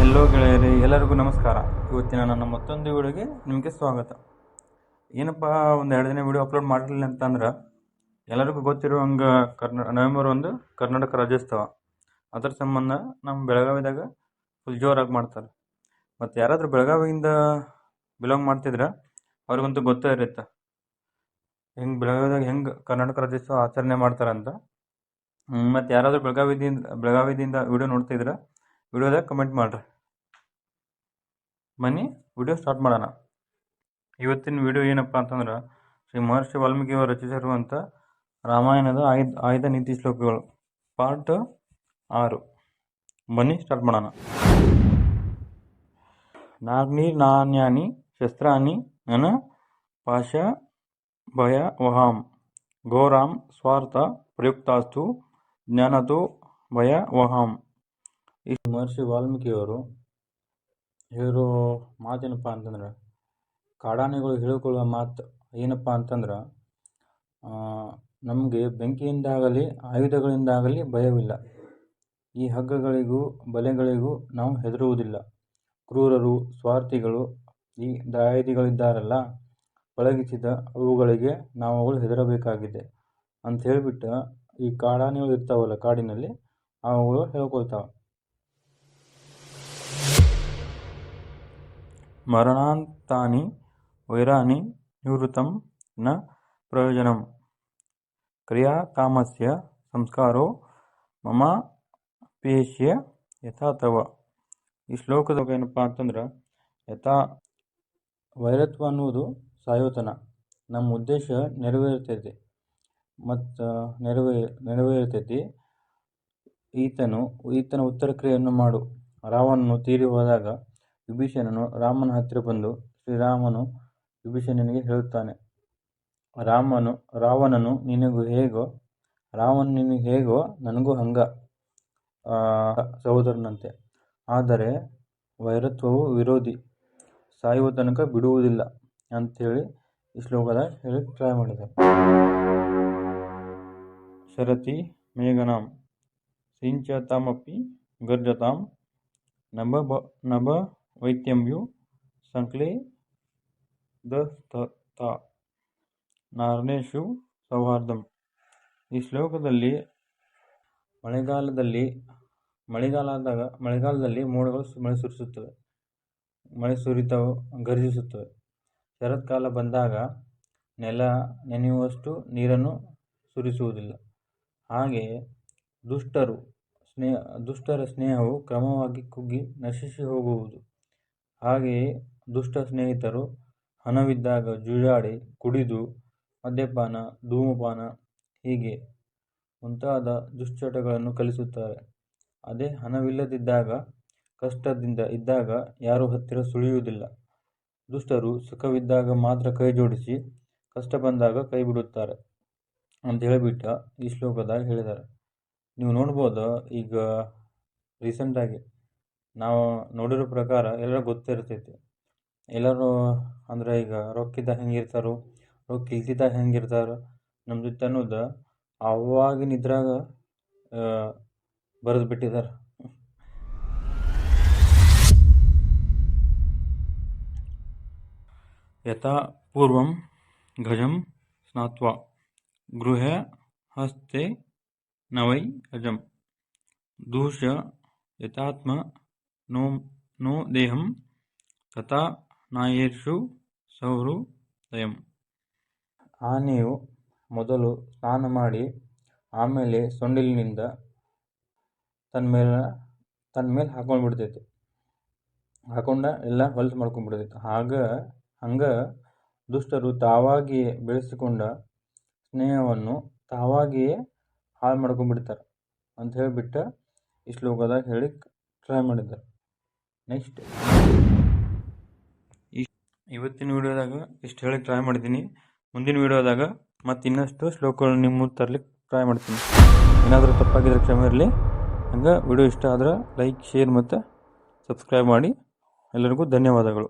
Hello ಗೆಳೆಯರೇ, ಎಲ್ಲರಿಗೂ ನಮಸ್ಕಾರ. ಇವತ್ತಿನ ನನ್ನ ಮತ್ತೊಂದು ವಿಡಿಯೋಗೆ ನಿಮಗೆ ಸ್ವಾಗತ. ಏನಪ್ಪ, ಒಂದು 2 ದಿನ ವಿಡಿಯೋ ಅಪ್ಲೋಡ್ ಮಾಡಿರಲಿಲ್ಲ ಅಂತಂದ್ರೆ ಎಲ್ಲರಿಗೂ ಗೊತ್ತಿರೋ ಹಂಗೆ ನವೆಂಬರ್ 1 ಕರ್ನಾಟಕ ರಾಜ್ಯೋತ್ಸವ. ಅದರ ಸಂಬಂಧ ನಮ್ಮ ಬೆಳಗಾವಿದಾಗ ಫುಲ್ ಜೋರಾಗಿ ಮಾಡ್ತಾರೆ. ಮತ್ತು ಯಾರಾದರೂ ಬೆಳಗಾವಿಯಿಂದ ಬಿಲಾಂಗ್ ಮಾಡ್ತಿದ್ರೆ ಅವ್ರಿಗಂತೂ ಗೊತ್ತೇ ಇರುತ್ತೆ ಬೆಳಗಾವಿದಾಗ ಹೆಂಗೆ ಕರ್ನಾಟಕ ರಾಜ್ಯೋತ್ಸವ ಆಚರಣೆ ಮಾಡ್ತಾರಂತ. ಮತ್ತು ಯಾರಾದರೂ ಬೆಳಗಾವಿದಿಂದ ವಿಡಿಯೋ ನೋಡ್ತಿದ್ರೆ ವಿಡಿಯೋದಾಗ ಕಮೆಂಟ್ ಮಾಡ್ರಿ. ಬನ್ನಿ ವಿಡಿಯೋ ಸ್ಟಾರ್ಟ್ ಮಾಡೋಣ. ಇವತ್ತಿನ ವಿಡಿಯೋ ಏನಪ್ಪ ಅಂತಂದ್ರೆ ಶ್ರೀ ಮಹರ್ಷಿ ವಾಲ್ಮೀಕಿಯವರು ರಚಿಸಿರುವಂಥ ರಾಮಾಯಣದ ಆಯ್ದ ನೀತಿ ಶ್ಲೋಕಗಳು ಪಾರ್ಟ್ 6. ಬನ್ನಿ ಸ್ಟಾರ್ಟ್ ಮಾಡೋಣ. ನಾಗ್ನಿರ್ನಾನ್ಯಾನಿ ಶಸ್ತ್ರಾಣಿ ನನ ಪಾಶ ಭಯ ವಹಾಂ ಘೋರಾಂ ಸ್ವಾರ್ಥ ಪ್ರಯುಕ್ತಾಸ್ತು ಜ್ಞಾನತೋ ಭಯ ವಹಾಂ. ಈ ಮಹರ್ಷಿ ವಾಲ್ಮೀಕಿಯವರು ಹೇಳಿರೋ ಮಾತೇನಪ್ಪ ಅಂತಂದ್ರೆ, ಕಾಡಾನೆಗಳು ಹೇಳಿಕೊಳ್ಳುವ ಮಾತು ಏನಪ್ಪ ಅಂತಂದ್ರೆ, ನಮಗೆ ಬೆಂಕಿಯಿಂದಾಗಲಿ ಆಯುಧಗಳಿಂದಾಗಲಿ ಭಯವಿಲ್ಲ. ಈ ಹಗ್ಗಗಳಿಗೂ ಬಲೆಗಳಿಗೂ ನಾವು ಹೆದರುವುದಿಲ್ಲ. ಕ್ರೂರರು, ಸ್ವಾರ್ಥಿಗಳು, ಈ ದಾಯಾದಿಗಳಿದ್ದಾರಲ್ಲ, ಪಳಗಿಸಿದ ಅವುಗಳಿಗೆ ನಾವುಗಳು ಹೆದರಬೇಕಾಗಿದೆ ಅಂತ ಹೇಳಿಬಿಟ್ಟು ಈ ಕಾಡಾನೆಗಳು ಇರ್ತಾವಲ್ಲ ಕಾಡಿನಲ್ಲಿ, ಅವುಗಳು ಹೇಳ್ಕೊಳ್ತಾವೆ. ಮರಣಾಂತಾನಿ ವೈರಾಣಿ ನಿವೃತ್ತಂ ನ ಪ್ರಯೋಜನಂ ಕ್ರಿಯಾತಾಮಸ್ಯ ಸಂಸ್ಕಾರೋ ಮಮ ಪೇಷ್ಯ ಯಥಾ ತವ. ಈ ಶ್ಲೋಕದ ಏನಪ್ಪ ಅಂತಂದ್ರೆ, ಯಥಾ ವೈರತ್ವ ಅನ್ನುವುದು ಸಾಯೋತನ ನಮ್ಮ ಉದ್ದೇಶ ನೆರವೇರ್ತೈತಿ ಮತ್ತು ನೆರವೇರ್ತೈತಿ. ಈತನ ಉತ್ತರ ಕ್ರಿಯೆಯನ್ನು ಮಾಡು. ರಾವಣನು ತೀರಿ ಹೋದಾಗ ವಿಭೀಷಣನು ರಾಮನ ಹತ್ತಿರ ಬಂದು ಶ್ರೀರಾಮನು ವಿಭೀಷಣನಿಗೆ ಹೇಳುತ್ತಾನೆ, ರಾವಣನು ನಿನಗೆ ಹೇಗೋ ನನಗೂ ಹಂಗ ಸಹೋದರನಂತೆ. ಆದರೆ ವೈರತ್ವವು ವಿರೋಧಿ, ಸಾಯುವ ತನಕ ಬಿಡುವುದಿಲ್ಲ ಅಂಥೇಳಿ ಈ ಶ್ಲೋಕದಾಗ ಹೇಳಿ ಟ್ರೈ ಮಾಡಿದ್ದಾರೆ. ಶರತಿ ಮೇಘನಾಂ ಸಿಂಚತಾಮಪಿ ಗರ್ಜತಾಂ ನಭ ವೈತ್ಯಂಯು ಸಂಕ್ಲೇ ದಸ್ತ ನಾರ್ನೇಶು ಸೌಹಾರ್ದಂ. ಈ ಶ್ಲೋಕದಲ್ಲಿ ಮಳೆಗಾಲದಲ್ಲಿ ಮೋಡಗಳು ಮಳೆ ಸುರಿತಾವೆ, ಗರ್ಜಿಸುತ್ತವೆ. ಶರತ್ಕಾಲ ಬಂದಾಗ ನೆಲ ನೆನೆಯುವಷ್ಟು ನೀರನ್ನು ಸುರಿಸುವುದಿಲ್ಲ. ಹಾಗೆಯೇ ದುಷ್ಟರ ಸ್ನೇಹವು ಕ್ರಮವಾಗಿ ಕುಗ್ಗಿ ನಶಿಸಿ ಹೋಗುವುದು. ಹಾಗೆಯೇ ದುಷ್ಟ ಸ್ನೇಹಿತರು ಹಣವಿದ್ದಾಗ ಜೂಜಾಡಿ, ಕುಡಿದು, ಮದ್ಯಪಾನ, ಧೂಮಪಾನ ಹೀಗೆ ಮುಂತಾದ ದುಶ್ಚಟಗಳನ್ನು ಕಲಿಸುತ್ತಾರೆ. ಅದೇ ಹಣವಿಲ್ಲದಿದ್ದಾಗ, ಕಷ್ಟದಿಂದ ಇದ್ದಾಗ ಯಾರೂ ಹತ್ತಿರ ಸುಳಿಯುವುದಿಲ್ಲ. ದುಷ್ಟರು ಸುಖವಿದ್ದಾಗ ಮಾತ್ರ ಕೈ ಜೋಡಿಸಿ, ಕಷ್ಟ ಬಂದಾಗ ಕೈ ಬಿಡುತ್ತಾರೆ ಅಂತ ಹೇಳಿಬಿಟ್ಟು ಈ ಶ್ಲೋಕದಾಗ ಹೇಳಿದ್ದಾರೆ. ನೀವು ನೋಡ್ಬೋದು, ಈಗ ರೀಸೆಂಟಾಗಿ ನಾವು ನೋಡಿರೋ ಪ್ರಕಾರ ಎಲ್ಲರೂ ಗೊತ್ತಿರ್ತೈತಿ. ಎಲ್ಲರೂ ಅಂದ್ರೆ ಈಗ ರೊಕ್ಕಿದ್ದಾಗ ಹೆಂಗಿರ್ತಾರೋ, ರೊಕ್ಕ ಇಲ್ದಿದ್ದಾಗ ಹೆಂಗಿರ್ತಾರೋ ನಮ್ಮ ಜೊತೆ ಅನ್ನೋದು ಅವಾಗಿನ ಇದ್ರಾಗ ಬರೆದು ಬಿಟ್ಟಿದ್ದಾರೆ. ಯಥಾ ಪೂರ್ವಂ ಗಜಂ ಸ್ನಾತ್ವಾ ಗೃಹೆ ಹಸ್ತೆ ನವೈ ಅಜಂ ದೂಷ್ಯ ಯಥಾತ್ಮ ನೋ ದೇಹಂ ತಥಾ ನಾಯೇಷು ಸೌಹೃದಯಂ. ಆನೆಯು ಮೊದಲು ಸ್ನಾನ ಮಾಡಿ ಆಮೇಲೆ ಸೊಂಡಿಲಿನಿಂದ ತನ್ನ ಮೇಲೆ ಹಾಕೊಂಡ್ಬಿಡ್ತೈತಿ, ಹಾಕೊಂಡ ಎಲ್ಲ ಹೊಲಸು ಮಾಡ್ಕೊಂಡ್ಬಿಡ್ತೈತಿ. ಹಂಗ ದುಷ್ಟರು ತಾವಾಗಿಯೇ ಬೆಳೆಸಿಕೊಂಡ ಸ್ನೇಹವನ್ನು ತಾವಾಗಿಯೇ ಹಾಳು ಮಾಡ್ಕೊಂಡ್ಬಿಡ್ತಾರೆ ಅಂತ ಹೇಳಿಬಿಟ್ಟು ಈ ಶ್ಲೋಕದಾಗ ಹೇಳಿ ಟ್ರೈ ಮಾಡಿದ್ದಾರೆ. ನೆಕ್ಸ್ಟ್ ಇವತ್ತಿನ ವಿಡಿಯೋದಾಗ ಇಷ್ಟು ಹೇಳಿ ಟ್ರೈ ಮಾಡಿದ್ದೀನಿ. ಮುಂದಿನ ವಿಡಿಯೋದಾಗ ಮತ್ತು ಇನ್ನಷ್ಟು ಶ್ಲೋಕಗಳು ನಿಮ್ಮ ಮುಂದೆ ತರಲಿಕ್ಕೆ ಟ್ರೈ ಮಾಡ್ತೀನಿ. ಏನಾದರೂ ತಪ್ಪಾಗಿದ್ರೆ ಕ್ಷಮೆ ಇರಲಿ. ಹಂಗೆ ವಿಡಿಯೋ ಇಷ್ಟ ಆದ್ರೆ ಲೈಕ್, ಶೇರ್ ಮತ್ತು ಸಬ್ಸ್ಕ್ರೈಬ್ ಮಾಡಿ. ಎಲ್ಲರಿಗೂ ಧನ್ಯವಾದಗಳು.